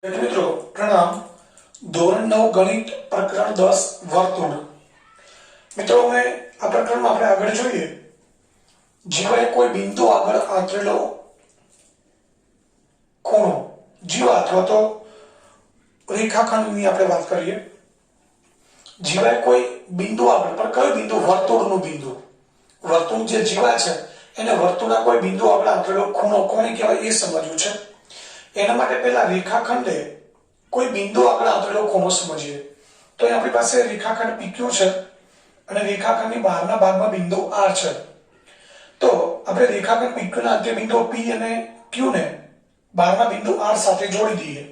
મિત્રો પ્રણામ. ધોરણ 9 ગણિત પ્રકરણ 10 વર્તુળ. મિત્રો હવે આ પ્રકરણમાં આપણે આગળ જોઈએ. જીવાએ કોઈ બિંદુ આગળ આંતરેલો ખૂણો, જીવા અથવા તો રેખાખંડની આપણે વાત કરીએ. જીવાએ કોઈ બિંદુ આગળ, પણ કયો બિંદુ? વર્તુળનું બિંદુ. વર્તુળ જે જીવા છે એને વર્તુળના કોઈ બિંદુ આગળ આંતરેલો ખૂણો કોને કહેવાય એ સમજવું છે. એના માટે પહેલા રેખાખંડે કોઈ બિંદુ આગળ આંતરેલો ખૂણો સમજીએ. તો અહીં આપણી પાસે રેખાખંડ PQ છે અને રેખાખંડની બહારના ભાગમાં બિંદુ R છે. તો આપણે રેખાખંડ PQ ના અંત્ય બિંદુ P અને Q ને બહારના બિંદુ R સાથે જોડી દઈએ.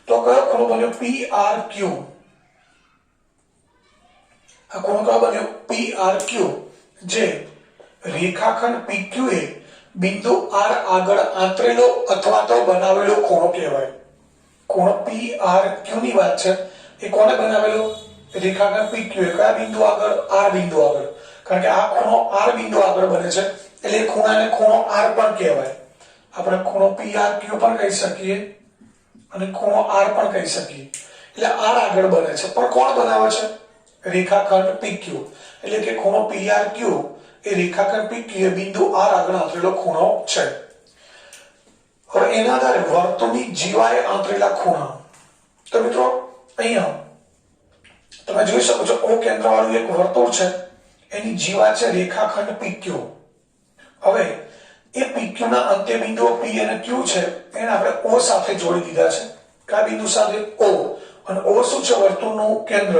તો કયો ખૂણો બન્યો? PRQ. આ ખૂણો કયો બન્યો? PRQ, જે રેખાખંડ PQ એ બિંદુ R આગળ આંતરેલો અથવા તો બનાવેલો ખૂણો કહેવાય. ખૂણો PRQ ની વાત છે. એ કોને બનાવેલો? રેખાખંડ PQ એ. કયા બિંદુ આગળ? R બિંદુ આગળ. કારણ કે આ ખૂણો R બિંદુ આગળ બને છે એટલે ખૂણાને ખૂણો R પણ કહેવાય. આપણે ખૂણો PRQ પણ કહી શકીએ અને ખૂણો R પણ કહી શકીએ. એટલે R આગળ બને છે, પણ કોણ બનાવે છે? રેખાખંડ PQ. એટલે કે ખૂણો PRQ એ રેખાખંડ PQ એ બિંદુ R આગળ આંતરેલો ખૂણો છે. હવે એના આધારે વર્તુળની જીવાએ આંતરેલા ખૂણા. તો મિત્રો અહીંયા તમે જોઈ શકો છો O કેન્દ્ર વાળું એક વર્તુળ છે, એની જીવા છે રેખાખંડ PQ. હવે એ PQ ના અંત્ય બિંદુઓ P અને Q છે એને આપણે O સાથે જોડી દીધા છે. કયા બિંદુ સાથે? O. અને O શું છે? વર્તુળનું કેન્દ્ર.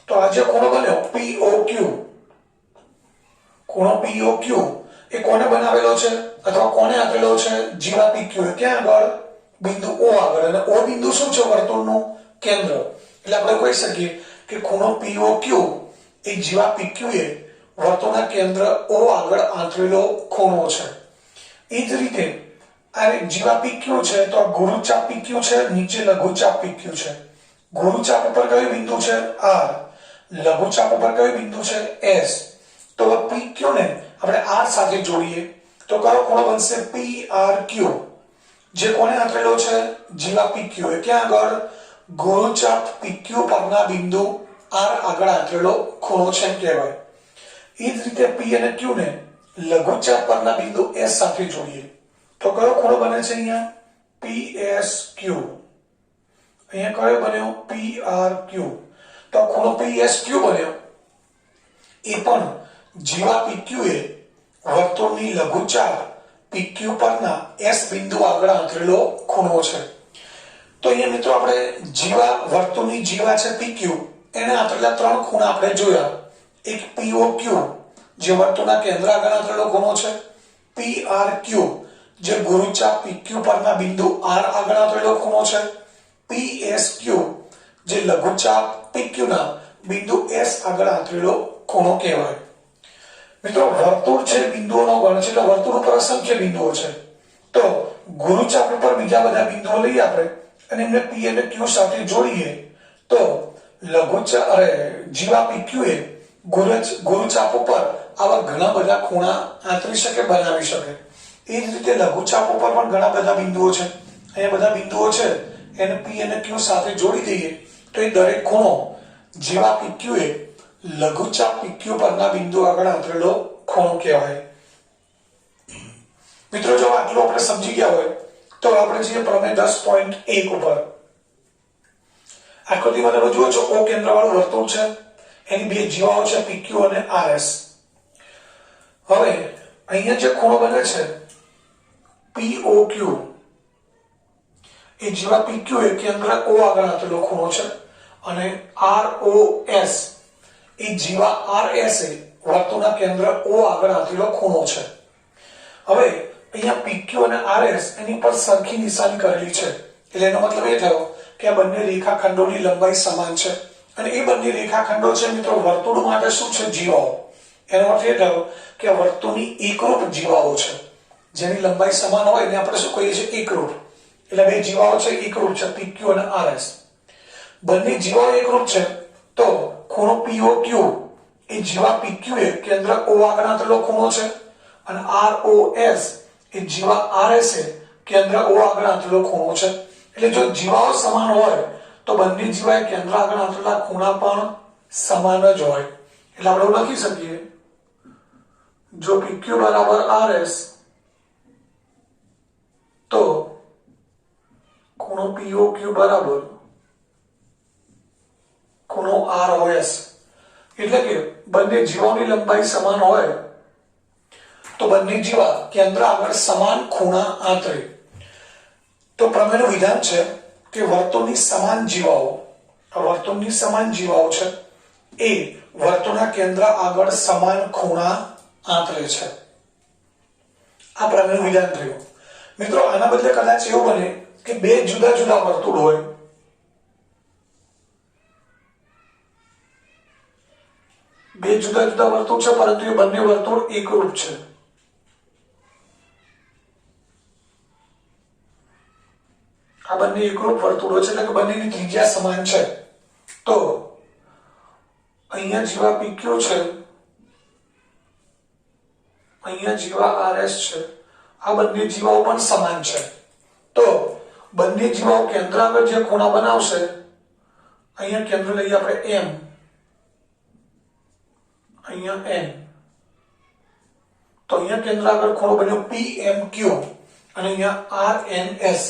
તો આ જે ખૂણો બન્યો POQ, ખૂણો POQ એ કોને બનાવેલો છે અથવા કોને આપેલો છે? જીવા PQ એ. ક્યાં આગળ? બિંદુ O આગળ. અને O બિંદુ શું છે? વર્તુળનું કેન્દ્ર. એટલે આપણે કહી શકીએ કે ખૂણો POQ એ જીવા PQ એ વર્તુળના કેન્દ્ર O આગળ આંતરેલો ખૂણો છે. એ જ રીતે આ જીવા PQ છે તો આ ગુરુચાપ PQ છે, નીચે લઘુચાપ PQ છે. ગુરુચાપ ઉપર કયું બિંદુ છે? R. લઘુચાપ ઉપર કયું બિંદુ છે? S. તો PQ ને આપણે R સાથે જોડીએ તો કયો ખૂણો બનશે? PRQ, જે કોને આંતરેલો છે? જીવા PQ એ. ક્યાં આગળ? ગુરુચાપ PQ પરના બિંદુ R આગળ આંતરેલો ખૂણો છે કહેવાય. એ જ રીતે P અને Q ને લઘુચાપ પરના બિંદુ S સાથે જોડીએ તો કયો ખૂણો બને છે? અહીંયા PSQ. અહીંયા કયો બન્યો? PRQ. તો ખૂણો PSQ બન્યો એ પણ જીવા PQ એ વર્તુળની લઘુચાપ PQ પરના S બિંદુ આગળ આંતરેલો ખૂણો છે. તો અહીંયા મિત્રો આપણે જીવા, વર્તુળની જીવા છે PQ, એને આંતરેલા ત્રણ ખૂણા આપણે જોયા. એક POQ, જે વર્તુળના કેન્દ્ર આગળ આંતરેલો ખૂણો છે. PRQ, જે ગુરુચાપ PQ પરના બિંદુ R આગળ આંતરેલો ખૂણો છે. PSQ, જે લઘુચાપ PQ ના બિંદુ S આગળ આંતરેલો ખૂણો કહેવાય. મિત્રો વર્તુળ છે બિંદુઓનો ગણ છે, એટલે વર્તુળ ઉપર અસંખ્ય બિંદુઓ છે. તો ગુરુચાપ ઉપર બીજા બધા બિંદુઓ લઈએ આપણે અને એમને P અને Q સાથે જોડીએ તો જીવા PQ એ ગુરુચાપ ઉપર આવા ઘણા બધા ખૂણા આંતરી શકે, બનાવી શકે. એ જ રીતે લઘુચાપ ઉપર પણ ઘણા બધા બિંદુઓ છે. અહીંયા બધા બિંદુઓ છે એને P અને Q સાથે જોડી દઈએ તો એ દરેક ખૂણો જીવા PQ એ લઘુચાપ PQ પરના બિંદુ આગળ આંતરેલો ખૂણો કહેવાય. મિત્રો જો આટલું આપણે સમજી ગયા હોય તો આપણે જઈએ પ્રમેય 10.1 ઉપર. આકૃતિમાં તમે જુઓ છો O કેન્દ્ર વાળું વર્તુળ છે, એની બે જીવાઓ છે PQ અને RS. હવે અહીંયા જે ખૂણો બને છે POQ એ જીવા PQ એ કેન્દ્ર O આગળ આંતરેલો ખૂણો છે અને ROS એ જીવા RS એ વર્તુળના કેન્દ્ર O આગળ આંતરેલો ખૂણો છે. હવે અહીંયા PQ અને RS એની પર સરખી નિશાની કરેલી છે, એટલે એનો મતલબ એ થયો કે આ બંને રેખાખંડોની લંબાઈ સમાન છે અને એ બંને રેખાખંડો છે મિત્રો વર્તુળ માટે શું છે? જીવાઓ. એનો અર્થ એ થયો કે આ વર્તુળની એકરૂપ જીવાઓ છે. જેની લંબાઈ સમાન હોય એને આપણે શું કહીએ છીએ? એકરૂપ. એટલે બે જીવાઓ છે એકરૂપ છે, PQ અને RS. બંને જીવાઓ એકરૂપ છે તો ખૂણો POQ એ જીવા PQ એ કેન્દ્ર O આગળ આંતરેલો ખૂણો છે અને ROS એ એ જીવા RS એ કેન્દ્ર O આગળ આંતરેલો ખૂણો છે. એટલે જો જીવાઓ સમાન હોય તો બંને જીવાએ કેન્દ્ર આગળ આંતરેલા ખૂણા પણ સમાન જ હોય. એટલે આપણે લખી શકીએ જો PQ બરાબર RS તો ખૂણો POQ બરાબર ખૂણો ROS. એટલે કે બંને જીવાઓની લંબાઈ સમાન હોય તો બંને જીવા કેન્દ્ર આગળ સમાન ખૂણા આંતરે. તો પ્રમેયનું વિધાન છે કે વર્તુળની સમાન જીવાઓ છે એ વર્તુળના કેન્દ્ર આગળ સમાન ખૂણા આંતરે છે. આ પ્રમેયનું વિધાન થયું. મિત્રો આના બદલે કદાચ એવું બને કે બે જુદા જુદા વર્તુળ હોય, બે જુદા જુદા વર્તુળ છે પરંતુ એ બંને વર્તુળ એકરૂપ છે. આ બંને એકરૂપ વર્તુળો છે એટલે કે બંનેની ત્રિજ્યા સમાન છે. તો અહીંયા જીવા PQ છે, અહીંયા જીવા RS છે. આ બંને જીવાઓ પણ સમાન છે. તો બંને જીવાઓ કેન્દ્ર આગળ જે ખૂણા બનાવશે, અહીંયા કેન્દ્ર લઈએ આપણે M, અહીંયા N. તો અહીંયા કેન્દ્ર આગળ ખૂણો બન્યો PMQ અને અહીંયા RNS.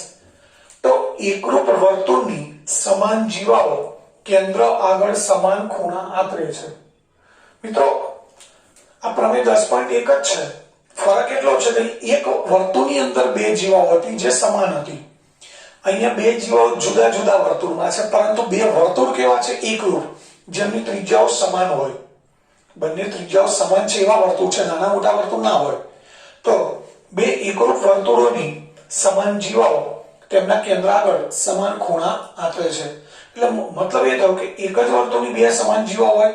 તો એકરૂપ વર્તુળની સમાન જીવાઓ કેન્દ્ર આગળ સમાન ખૂણા આંતરે છે. મિત્રો આ પ્રમેય 10.1 જ છે. ફરક એટલો છે કે એક વર્તુળની અંદર બે જીવાઓ હતી જે સમાન હતી. અહીંયા બે જીવાઓ જુદા જુદા વર્તુળમાં છે પરંતુ બે વર્તુળ કેવા છે? એકરૂપ, જેમની ત્રિજ્યાઓ સમાન હોય. બંને ત્રિજ્યાઓ સમાન છે એવા વર્તુળ છે, નાના મોટા વર્તુળ ના હોય. તો બે એકરૂપ વર્તુળોની સમાન જીવાઓ તેમના કેન્દ્ર આગળ સમાન ખૂણા આંતરે છે. એટલે મતલબ એ થયો કે એક જ વર્તુળની બે સમાન જીવાઓ હોય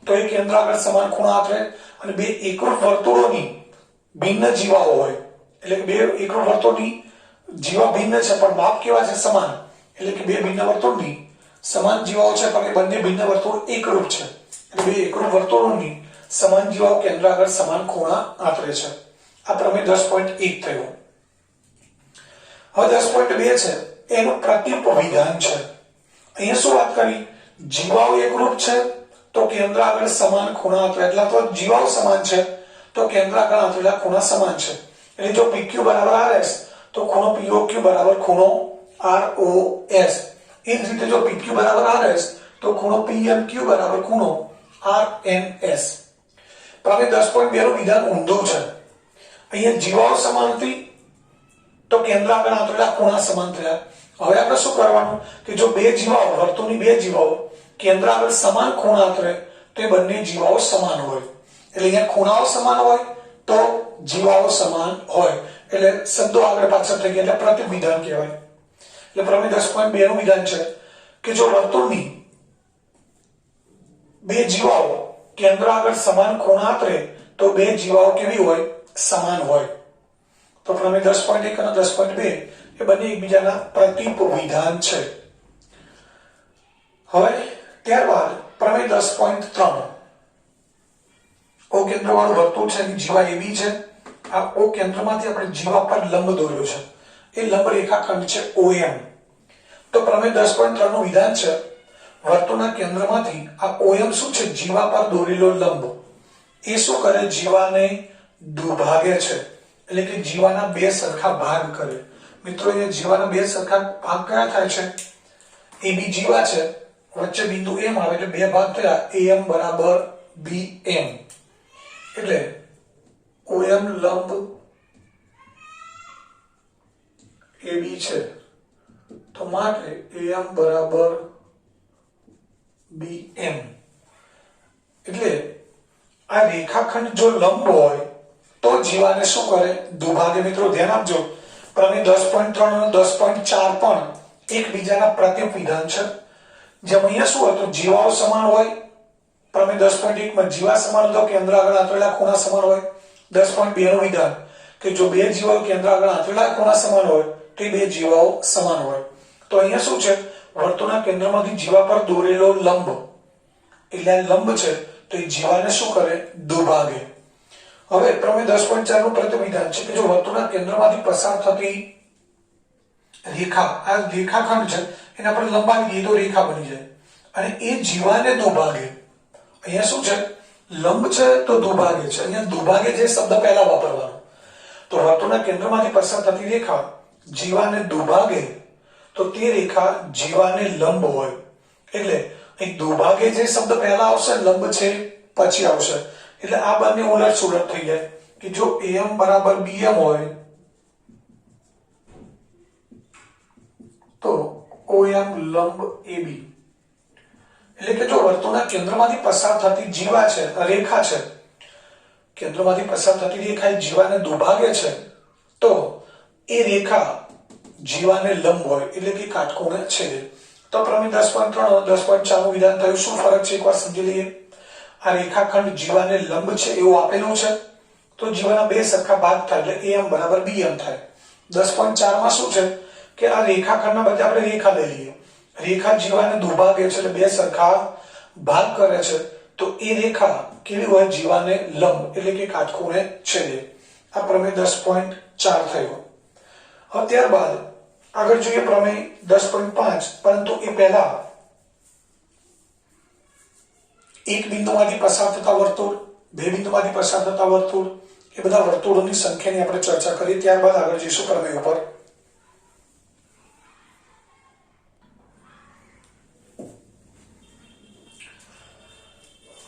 તો એ કેન્દ્ર આગળ સમાન ખૂણા આંતરે, અને બે એકરૂપ વર્તુળોની ભિન્ન જીવાઓ હોય એટલે કે બે એકરૂપ વર્તુળની જીવા ભિન્ન છે પણ માપ કેવા છે? સમાન. એટલે કે બે ભિન્ન વર્તુળની સમાન જીવાઓ છે પણ એ બંને ભિન્ન વર્તુળ એકરૂપ છે. એટલે બે એકરૂપ વર્તુળોની સમાન જીવાઓ કેન્દ્ર આગળ સમાન ખૂણા આંતરે છે. આ પ્રમેય 10.1 થયો. હવે 10.2 છે એનું પ્રતીપ વિધાન છે. અહીંયા શું વાત કરી? જીવાઓ એકરૂપ છે તો કેન્દ્ર આગળ સમાન ખૂણા આંતરે. એટલે તો જીવાઓ સમાન છે તો કેન્દ્ર આગળ આંતરેલા ખૂણા સમાન છે. એટલે જો PQ બરાબર RS તો ખૂણો POQ બરાબર ખૂણો ROS. એ જ રીતે જો PQ બરાબર RS તો ખૂણો PMQ બરાબર ખૂણો RNS. પ્રમેય 10.2 નું વિધાન ઊંધું છે. અહીંયા જીવાઓ સમાન હતી તો કેન્દ્ર આગળ આંતરેલા ખૂણા સમાન થયા. હવે આપણે શું કરવાનું કે જો બે જીવાઓ, વર્તુળની બે જીવાઓ કેન્દ્ર આગળ સમાન ખૂણા આંતરે તો એ બંને જીવાઓ સમાન હોય. એટલે અહીંયા ખૂણાઓ સમાન હોય તો જીવાઓ સમાન હોય. એટલે શબ્દો આગળ પાછળ થઈ ગયા એટલે પ્રતીપ વિધાન કહેવાય. એટલે પ્રમેય 10.2 નું વિધાન છે કે જો વર્તુળની બે જીવાઓ કેન્દ્ર આગળ સમાન ખૂણા આંતરે તો બે જીવાઓ કેવી હોય? સમાન હોય. તો પ્રમેય 10.1 અને 10.2 એ બંને એકબીજાના પ્રતીપ વિધાન છે. હવે ત્યારબાદ પ્રમેય 10.3 O કેન્દ્ર વાળું વર્તુળ છે, એની જીવા AB છે. આ O કેન્દ્રમાંથી આપણે જીવા પર લંબ દોર્યો છે, એ લંબ રેખાખંડ છે OM. તો પ્રમેય 10.3 નું વિધાન છે વર્તુળના કેન્દ્રમાંથી આ OM શું છે? જીવા પર દોરેલો લંબ. એ શું કરે? જીવાને દુભાગે છે. એટલે કે જીવાના બે સરખા ભાગ કરે. મિત્રો એ જીવાના બે સરખા ભાગ કયા થાય છે? AB જીવા છે, વચ્ચે બિંદુ M આવે એટલે બે ભાગ થયા, AM બરાબર BM. એટલે OM લંબ AB છે તો માટે AM બરાબર BM. એટલે આ રેખાખંડ જો લંબ હોય તો જીવાને શું કરે? દુભાગે. મિત્રો ધ્યાન આપજો, પ્રમેય 10.3 અને 10.4 પણ એકબીજાના પ્રતીપ વિધાન છે. જેમ અહીંયા શું હતું? જીવાઓ સમાન હોય. પ્રમેય 10.1 માં જીવા સમાન તો કેન્દ્ર આગળ આંતરેલા ખૂણા સમાન હોય. 10.2 નું વિધાન કે જો બે જીવાઓ કેન્દ્ર આગળ આંતરેલા ખૂણા સમાન હોય તો એ બે જીવાઓ સમાન હોય. તો અહીંયા શું છે? વર્તુળના કેન્દ્રમાંથી જીવા પર દોરેલો લંબ, એટલે લંબ છે તો એ જીવાને શું કરે? દુભાગે. હવે પ્રમેય 10.4 નું પ્રતિવિધાન છે કે જો વર્તુળના કેન્દ્રમાંથી પસાર થતી રેખા, આ રેખાખંડ છે એને આપણે લંબાવી દઈએ તો રેખા બની જાય અને એ જીવાને દુભાગે. અહીંયા શું છે? લંબ છે તો દુભાગે છે. અહીંયા દુભાગે જે શબ્દ પહેલા વાપરવાનો. તો વર્તુળના કેન્દ્રમાંથી પસાર થતી રેખા જીવાને દુભાગે તો તે રેખા જીવાને લંબ હોય. એટલે એક દુભાગે જે શબ્દ પહેલા આવશે, લંબ છે પછી આવશે. એટલે આ બંને ઉલટ સુલટ થઈ જાય કે જો AM બરાબર BM હોય તો OM લંબ AB. એટલે કે જો વર્તુળના કેન્દ્રમાંથી પસાર થતી જીવા છે, રેખા છે, કેન્દ્રમાંથી પસાર થતી રેખા એ જીવાને દુભાગે છે તો એ રેખા જીવાને લંબ હોય એટલે કે કાટખૂણે છેદે. તો પ્રમેય 10.3 10.4 નું વિધાન થયું. શું ફરક છે એકવાર સમજી લઈએ. આ રેખાખંડ જીવાને લંબ છે એવું આપેલું છે તો જીવાના બે સરખા ભાગ થાય એટલે AM બરાબર BM થાય. 10.4 માં શું છે કે આ રેખાખંડના બદલે આપણે રેખા લઈ લઈએ. રેખા જીવાને દુભાગે છે એટલે બે સરખા ભાગ કરે છે તો એ રેખા કેવી હોય? જીવાને લંબ એટલે કે કાટખૂણે છેદે. આ પ્રમેય 10.4 થયો. હવે ત્યારબાદ આગળ જોઈએ પ્રમેય 10.5. પરંતુ એ પહેલા એક બિંદુમાંથી પસાર થતા વર્તુળ, બે બિંદુમાંથી પસાર થતા વર્તુળ, એ બધા વર્તુળોની સંખ્યાની આપણે ચર્ચા કરી. ત્યારબાદ આગળ જઈશું પ્રમેય ઉપર.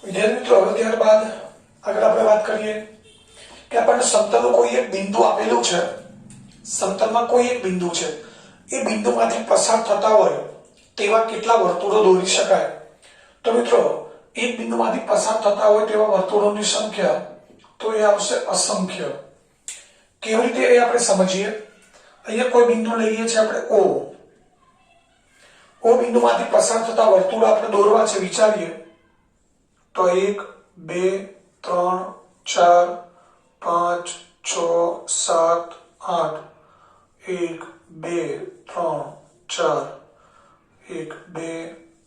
વિદ્યાર્થી મિત્રો, હવે ત્યારબાદ આગળ આપણે વાત કરીએ કે આપણને સમતલનું કોઈ એક બિંદુ આપેલું છે. સમતલમાં કોઈ એક બિંદુ છે, એ બિંદુમાંથી પસાર થતા હોય તેવા કેટલા વર્તુળો દોરી શકાય? તો મિત્રો, એક બિંદુમાંથી પસાર થતા હોય તેવા વર્તુળોની સંખ્યા તો એ આવશે અસંખ્ય. કેવી રીતે એ આપણે સમજીએ. અહીંયા કોઈ બિંદુ લઈએ છીએ આપણે O બિંદુમાંથી પસાર થતા વર્તુળ આપણે દોરવા છે. વિચારીએ તો 1 2 3 4 5 6 7 8 1 2 3 4 1 2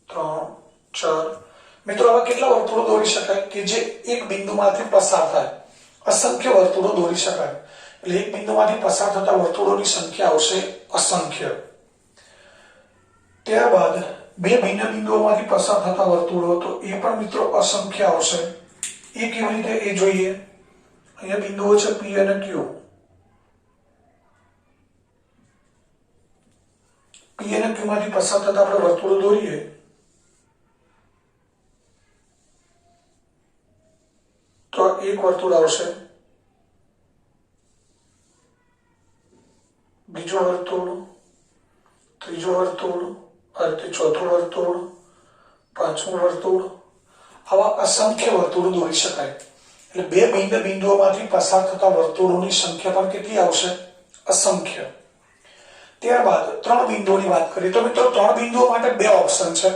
3 4. મિત્રો, આવા કેટલા વર્તુળો દોરી શકાય કે જે એક બિંદુમાંથી પસાર થાય? અસંખ્ય વર્તુળો દોરી શકાય. એટલે એક બિંદુમાંથી પસાર થતા વર્તુળોની સંખ્યા આવશે અસંખ્ય. ત્યારબાદ બે ભિન્ન બિંદુઓમાંથી પસાર થતા વર્તુળો તો એ પણ મિત્રો અસંખ્ય આવશે. એ કેવી રીતે એ જોઈએ. અહીંયા બિંદુઓ છે P અને Q. P અને Q માંથી પસાર થતા આપણે વર્તુળો દોરીએ તો એક વર્તુળ આવશે, બીજું વર્તુળ, ત્રીજું વર્તુળ, ચોથું વર્તુળ, પાંચમું વર્તુળ. આવા અસંખ્ય વર્તુળો દોરી શકાય. એટલે બે ભિન્ન બિંદુઓમાંથી પસાર થતા વર્તુળોની સંખ્યા પણ કેટલી આવશે? અસંખ્ય. ત્યારબાદ ત્રણ બિંદુઓની વાત કરીએ તો મિત્રો, ત્રણ બિંદુઓ માટે બે ઓપ્શન છે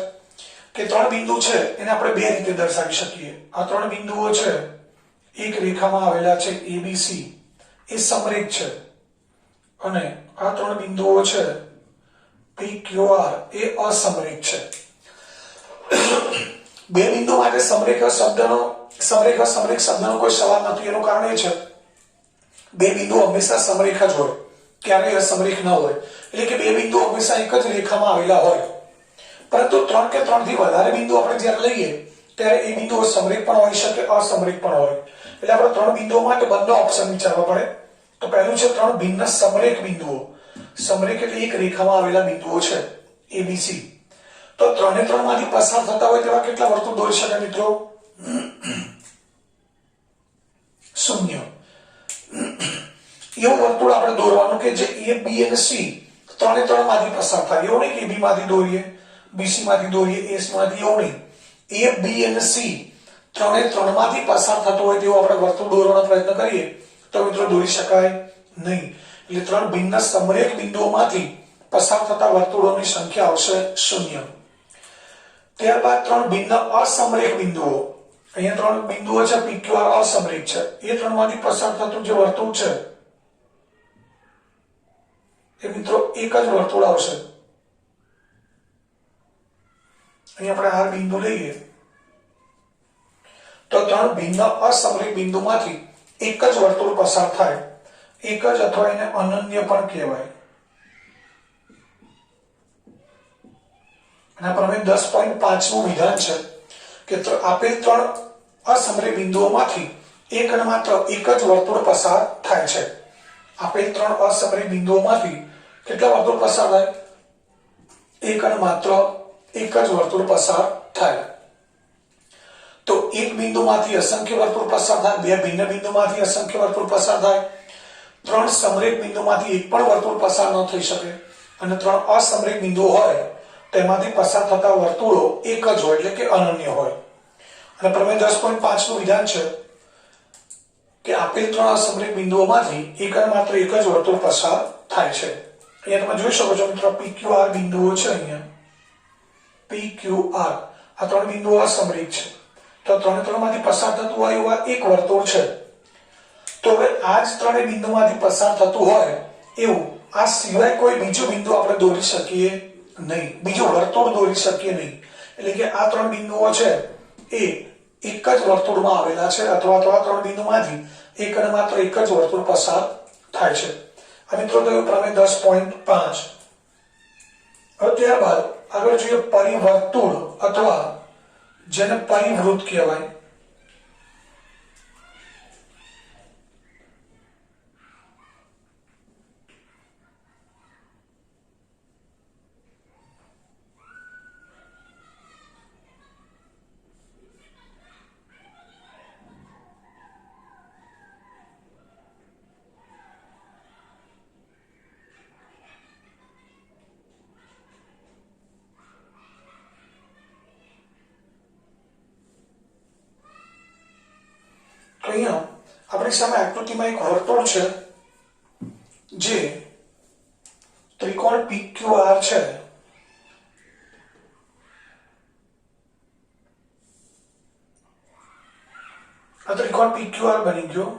કે ત્રણ બિંદુ છે એને આપણે બે રીતે દર્શાવી શકીએ. આ ત્રણ બિંદુઓ છે એક રેખામાં આવેલા છે ABC, એ સમરેખ છે, અને આ ત્રણ બિંદુઓ છે PQR, એ અસમરેખ છે. બે બિંદુ માટે સમરેખ શબ્દનો કોઈ સવાલ નથી. એનું કારણ એ છે બે બિંદુ હંમેશા સમરેખ જ હોય, ક્યારેય અસમરેખ ન હોય. એટલે કે બે બિંદુ હંમેશા એક જ રેખામાં આવેલા હોય. પરંતુ ત્રણ કે ત્રણથી વધારે બિંદુ આપણે જ્યારે લઈએ ત્યારે એ બિંદુઓ સમરેખ પણ હોઈ શકે, અસમરેખ પણ હોય. એટલે આપણે ત્રણ બિંદુઓ માટે બંને ઓપ્શન વિચારવા પડે. તો પહેલું છે ત્રણ ભિન્ન સમરેખ બિંદુઓ. સમરેખ એટલે એક રેખામાં આવેલા બિંદુઓ છે ABC. તો ત્રણે ત્રણ માંથી પસાર થતા હોય તેવા કેટલા વર્તુળ દોરી શકાય મિત્રો? શૂન્ય. એવું વર્તુળ આપણે દોરવાનું કે જે A, B અને C ત્રણે ત્રણ માંથી પસાર થાય. એવું નહીં કે B માંથી દોરીએ, BC માંથી દોરીએ, AC માંથી, એવું નહીં. A, B અને C ત્રણે ત્રણ માંથી પસાર થતો હોય તેવું આપણે વર્તુળ દોરવાનો પ્રયત્ન કરીએ તો મિત્રો દોરી શકાય નહીં. એટલે ત્રણ ભિન્ન સમરેખ બિંદુઓમાંથી પસાર થતા વર્તુળોની સંખ્યા આવશે શૂન્ય. ત્યારબાદ ત્રણ ભિન્ન અસમરેખ બિંદુઓ. અહીંયા ત્રણ બિંદુઓ છે PQR, અસમરેખ છે. એ ત્રણ માંથી પસાર થતું જે વર્તુળ છે એ મિત્રો એક જ વર્તુળ આવશે. અહીં આપણે R બિંદુ લઈએ તો ત્રણ ભિન્ન અસમરેખ બિંદુમાંથી એક જ વર્તુળ પસાર થાય, એક જ અથવા એને અનન્ય પણ કહેવાય. અને પ્રમેય 10.5 નું વિધાન છે કે આપેલ 3 અસમરેખ બિંદુઓમાંથી એક અને માત્ર એક જ વર્તુળ પસાર થાય છે. આપેલ 3 અસમરેખ બિંદુઓમાંથી કેટલા વર્તુળ પસાર થાય? એક અને માત્ર એક જ વર્તુળ પસાર થાય. તો એક બિંદુમાંથી અસંખ્ય વર્તુળ પસાર થાય, બે ભિન્ન બિંદુમાંથી અસંખ્ય વર્તુળ પસાર થાય, 3 સમરેખ બિંદુમાંથી એક પણ વર્તુળ પસાર ન થઈ શકે, અને 3 અસમરેખ બિંદુઓ હોય તેમાંથી પસાર થતા વર્તુળો એક જ હોય, એટલે કે અનન્ય હોય. અને પ્રમેય 10.5 નું વિધાન છે કે આપેલ 3 અસમરેખ બિંદુઓમાંથી એક અને માત્ર એક જ વર્તુળ પસાર થાય છે. અહીંયા તમે જોઈ શકો છો મિત્રો, PQR બિંદુઓ છે. અહીંયા PQR આ 3 બિંદુઓ અસમરેખ છે. તો ત્રણેયમાંથી પસાર થતું હોય એવા એક વર્તુળ છે. તો હવે આ જ ત્રણેય બિંદુમાંથી પસાર થતું હોય એવું આ સિવાય કોઈ બીજું બિંદુ આપણે દોરી શકીએ નહીં, બીજું વર્તુળ દોરી શકીએ નહીં. એટલે કે આ 3 બિંદુઓ છે એ એક જ વર્તુળમાં આવેલા છે, અથવા તો આ 3 બિંદુમાંથી એક અને માત્ર એક જ વર્તુળ પસાર થાય છે. આ મિત્રો તો પ્રમેય 10.5. હવે ત્યારબાદ આગળ જોઈએ પરિવર્તુળ અથવા જેને પરિવૃત્ત કહેવાય. અહીંયા આપણી સામે આકૃતિમાં એક વર્તુળ છે જે ત્રિકોણ PQR છે. આ ત્રિકોણ PQR બની ગયો.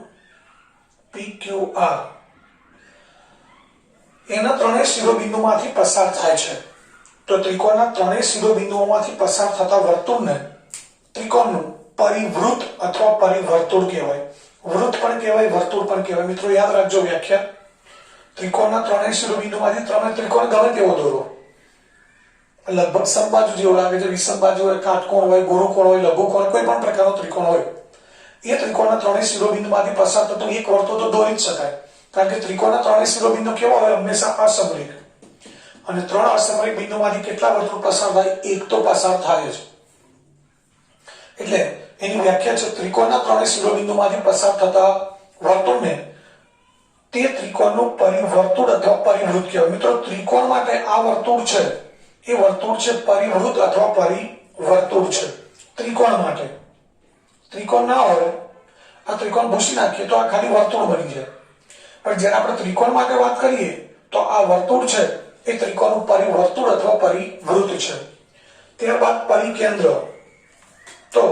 PQR એના ત્રણેય શિરોબિંદુમાંથી પસાર થાય છે. તો ત્રિકોણના ત્રણેય શિરોબિંદુઓમાંથી પસાર થતા વર્તુળને ત્રિકોણનું પરિવૃત્ત અથવા પરિવર્તુળ કહેવાય. વૃત્ત પણ કહેવાય, વર્તુળ પણ કહેવાય. મિત્રો યાદ રાખજો વ્યાખ્યા. ત્રિકોણના ત્રણેય શિરોબિંદુમાંથી તમે ત્રિકોણ ગમે તેવો દોરો, લગભગ સમબાજુ જેવો લાગે છે, વિષમબાજુ હોય, કાટકોણ હોય, ગુરુકોણ હોય, લઘુકોણ, કોઈ પણ પ્રકારનો ત્રિકોણ હોય, એ ત્રિકોણના ત્રણેય શિરોબિંદુમાંથી પસાર થતું એક વર્તુળ તો દોરી જ શકાય. કારણ કે ત્રિકોણના ત્રણેય શિરોબિંદુ કેવા હોય? હંમેશા અસમરેખ. અને 3 અસમરેખ બિંદુમાંથી કેટલા વર્તુળ પસાર થાય? એક તો પસાર થાય જ. એટલે એની વ્યાખ્યા છે ત્રિકોણના ત્રણેય શિરોબિંદુમાંથી પસાર થતા વર્તુળને તે ત્રિકોણનું પરિવર્તુળ અથવા પરિવૃત્ત કહેવાય. મિત્રો ત્રિકોણ માટે આ વર્તુળ છે એ વર્તુળ છે પરિવૃત્ત અથવા પરિવર્તુળ છે. ત્રિકોણ માટે. ત્રિકોણ ના હોય, આ ત્રિકોણ ભૂસી નાખીએ તો આ ખાલી વર્તુળ બની જાય. પણ જ્યારે આપણે ત્રિકોણ માટે વાત કરીએ તો આ વર્તુળ છે એ ત્રિકોણનું પરિવર્તુળ અથવા પરિવૃત્ત છે. ત્યારબાદ પરિકેન્દ્ર. તો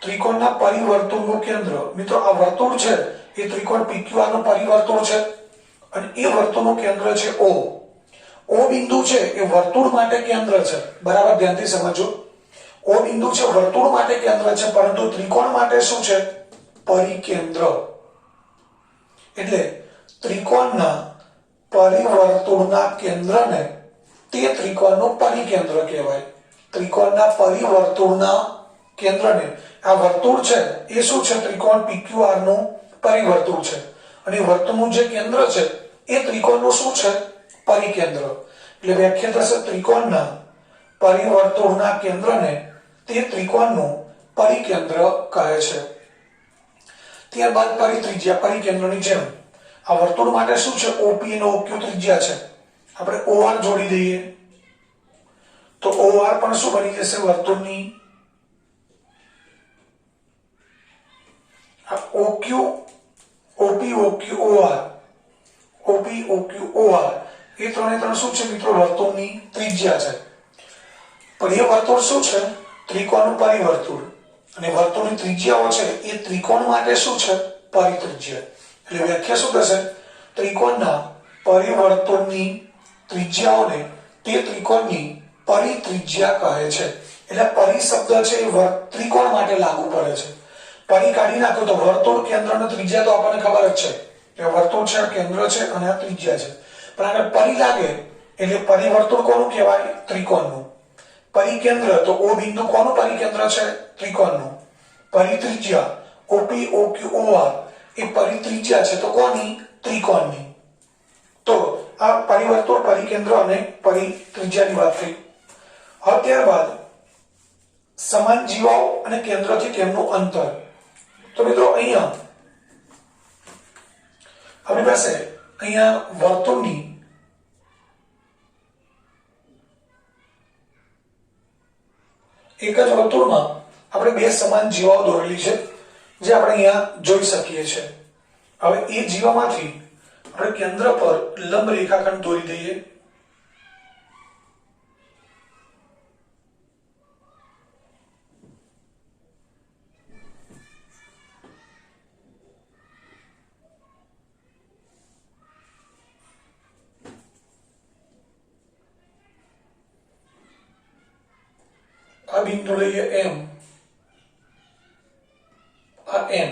ત્રિકોણના પરિવર્તુળનું કેન્દ્ર. મિત્રો આ વર્તુળ છે એ ત્રિકોણ PQR નું પરિવર્તુળ છે અને એ વર્તુળનું કેન્દ્ર છે O. O બિંદુ છે એ વર્તુળ માટે કેન્દ્ર છે. બરાબર ધ્યાનથી સમજો. O બિંદુ છે વર્તુળ માટે કેન્દ્ર છે, પરંતુ ત્રિકોણ માટે શું છે? પરિકેન્દ્ર. એટલે ત્રિકોણના પરિવર્તુળના કેન્દ્રને તે ત્રિકોણનું પરિકેન્દ્ર કહેવાય. ત્રિકોણના પરિવર્તુળના કેન્દ્રને, આ વર્તુળ છે એ શું છે? ત્રિકોણ PQR નું પરિવર્તુળ છે, અને વર્તુળનું જે કેન્દ્ર છે એ ત્રિકોણનું શું છે? પરિકેન્દ્ર. એટલે વ્યાખ્યા થશે ત્રિકોણના પરિવર્તુળના કેન્દ્રને તે ત્રિકોણનું પરિકેન્દ્ર કહે છે. ત્યારબાદ પરિત્રિજ્યા. પરિકેન્દ્રની જેમ આ વર્તુળ માટે શું છે? OP અને OQ ત્રિજ્યા છે. આપણે OR જોડી દઈએ તો OR પણ શું બની જશે? વર્તુળની. OQ, OP, OQ, OR, OP, OQ, OR એ ત્રણ શું છે મિત્રો? વર્તુળની ત્રિજ્યા છે. પણ એ વર્તુળ શું છે? ત્રિકોણનું પરિવર્તુળ. અને વર્તુળની ત્રિજ્યાઓ છે એ ત્રિકોણ માટે શું છે? પરિત્રિજ્યા. એટલે વ્યાખ્યા શું થશે? ત્રિકોણના પરિવર્તુળની ત્રિજ્યાઓને તે ત્રિકોણની પરિત્રિજ્યા કહે છે. એટલે પરિ શબ્દ છે એ ત્રિકોણ માટે લાગુ પડે છે. પરી કાઢી નાખો તો વર્તુળ કેન્દ્ર અને ત્રિજ્યા તો આપણને ખબર જ છે કે વર્તુળ છે, કેન્દ્ર છે અને આ ત્રિજ્યા છે. પણ આગળ પરી લાગે એટલે પરિવર્તુળ કોનું કહેવાય? ત્રિકોણનું. પરિકેન્દ્ર તો ઓ બિંદુ કોનું પરિકેન્દ્ર છે? ત્રિકોણનું. પરિત્રિજ્યા ઓપી ઓક્યુ ઓઆર એ પરિત્રિજ્યા છે તો કોની? ત્રિકોણની. તો આ પરિવર્તુળ, પરિકેન્દ્ર અને પરિત્રિજ્યાની વાત થઈ. હવે ત્યારબાદ સમાન જીવાઓ અને કેન્દ્રથી તેમનું અંતર. તો મિત્રો અહીંયા આપણી પાસે અહીંયા વર્તુળની એક જ વર્તુળમાં આપણે બે સમાન જીવાઓ દોરેલી છે જે આપણે અહીંયા જોઈ શકીએ છીએ. હવે એ જીવામાંથી આપણે કેન્દ્ર પર લંબ રેખાખંડ દોરી દઈએ. આ બિંદુ લઈએ એમ, આ એમ.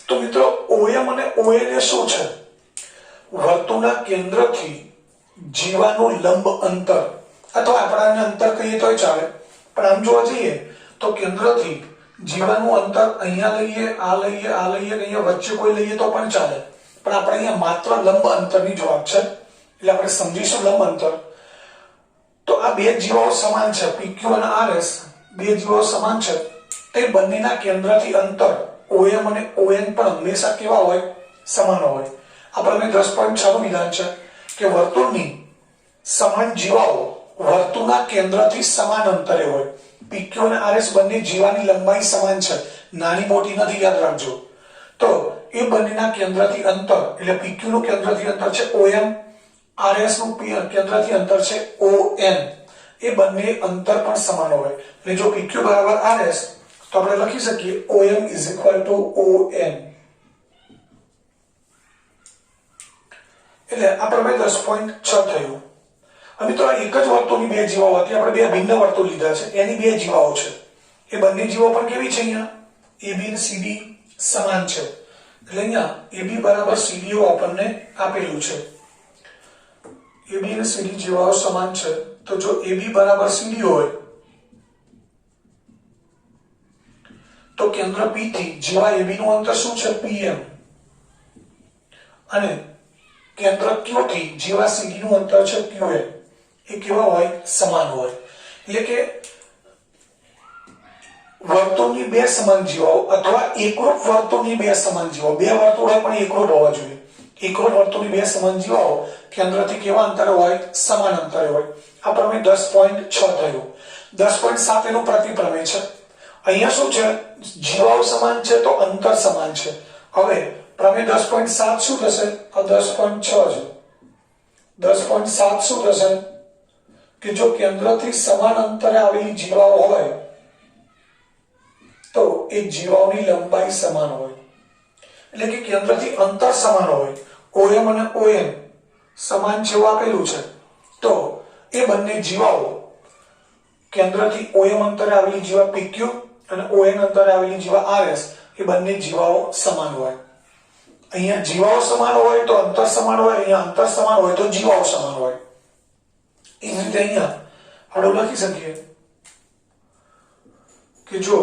તો મિત્રો ઓએમ અને ઓએન એ શું છે? વર્તુળના કેન્દ્રથી જીવાનું લંબ અંતર, અથવા આપણે અંતર કહીએ તોય ચાલે, પણ આમ જોવા જઈએ તો કેન્દ્રથી જીવાનું અંતર અહીંયા લઈએ, આ લઈએ, આ લઈએ, અહીંયા વચ્ચે કોઈ લઈએ તો પણ ચાલે, પણ આપણે અહીંયા માત્ર લંબ અંતરની જ વાત છે એટલે આપણે સમજીશું લંબ અંતર. તો આ બે જીવાઓ સમાન છે, પીક્યુ અને આરએસ બે જીવાઓ સમાન છે. તે બંનેના કેન્દ્રથી અંતર ઓએમ અને ઓએન પણ હંમેશા કેવા હોય? સમાન હોય. આપણને 10.6 નું વિધાન છે કે વર્તુળની સમાન જીવાઓ વર્તુળના કેન્દ્રથી સમાન અંતરે હોય. પીક્યુ અને આરએસ બંને જીવાની લંબાઈ સમાન છે, નાની મોટી નથી, યાદ રાખજો. તો એ બંનેના કેન્દ્રથી અંતર એટલે પીક્યુ નું કેન્દ્રથી અંતર છે ઓએમ, આરએસ નું કેન્દ્રથી અંતર છે ઓએન. એ બંને અંતર પણ સમાન હોય. એટલે જો પીક્યુ બરાબર આરએસ તો આપણે લખી શકીએ OM is equal to ON. એટલે આ પ્રમેય 10.6 થયું. હવે મિત્રો આ એક જ વર્તુળની બે જીવાઓ હતી, આપણે બે ભિન્ન વર્તુળ લીધા છે, એની બે જીવાઓ છે. એ બંને જીવાઓ પણ કેવી છે? અહીંયા AB અને CD સમાન છે. એટલે અહીંયા AB બરાબર CD આપણને આપેલું છે. AB અને CD જીવાઓ સમાન છે. તો જો AB બરાબર CD હોય તો કેન્દ્ર P થી જીવા AB નું અંતર શું છે? PM. અને કેન્દ્ર Q થી જીવા CD નું અંતર છે QL. એ કેવા હોય? સમાન હોય. એટલે કે વર્તુળની બે સમાન જીવાઓ અથવા એકરૂપ વર્તુળની બે સમાન જીવાઓ, બે વર્તુળો પણ એકરૂપ હોવા જોઈએ. એકરૂપ વર્તુળની બે સમાન જીવાઓ કેન્દ્રથી કેવા અંતરે હોય? સમાન અંતરે હોય. આ પ્રમેય 10.6 થયું. 10.7 એનું પ્રતિપ્રમેય છે. અહીંયા શું છે? જીવાઓ સમાન છે તો અંતર સમાન છે. હવે પ્રમેય 10.7 શું થશે? આ 10.6 છે. 10.7 શું થશે? કે જો કેન્દ્રથી સમાન અંતરે આવેલી જીવાઓ હોય તો એ જીવાઓની લંબાઈ સમાન હોય. એટલે કે કેન્દ્રથી અંતર સમાન હોય. OM અને ON સમાન જેવું આપેલું છે તો એ બંને જીવાઓ કેન્દ્રથી OM અંતરે આવેલી જીવા PQ અને ON અંતરે આવેલી જીવા RS એ બંને જીવાઓ સમાન હોય. અહીંયા જીવાઓ સમાન હોય તો અંતર સમાન હોય, અહીંયા અંતર સમાન હોય તો જીવાઓ સમાન હોય. એ જ રીતે અહીંયા આપણે લખી શકીએ કે જો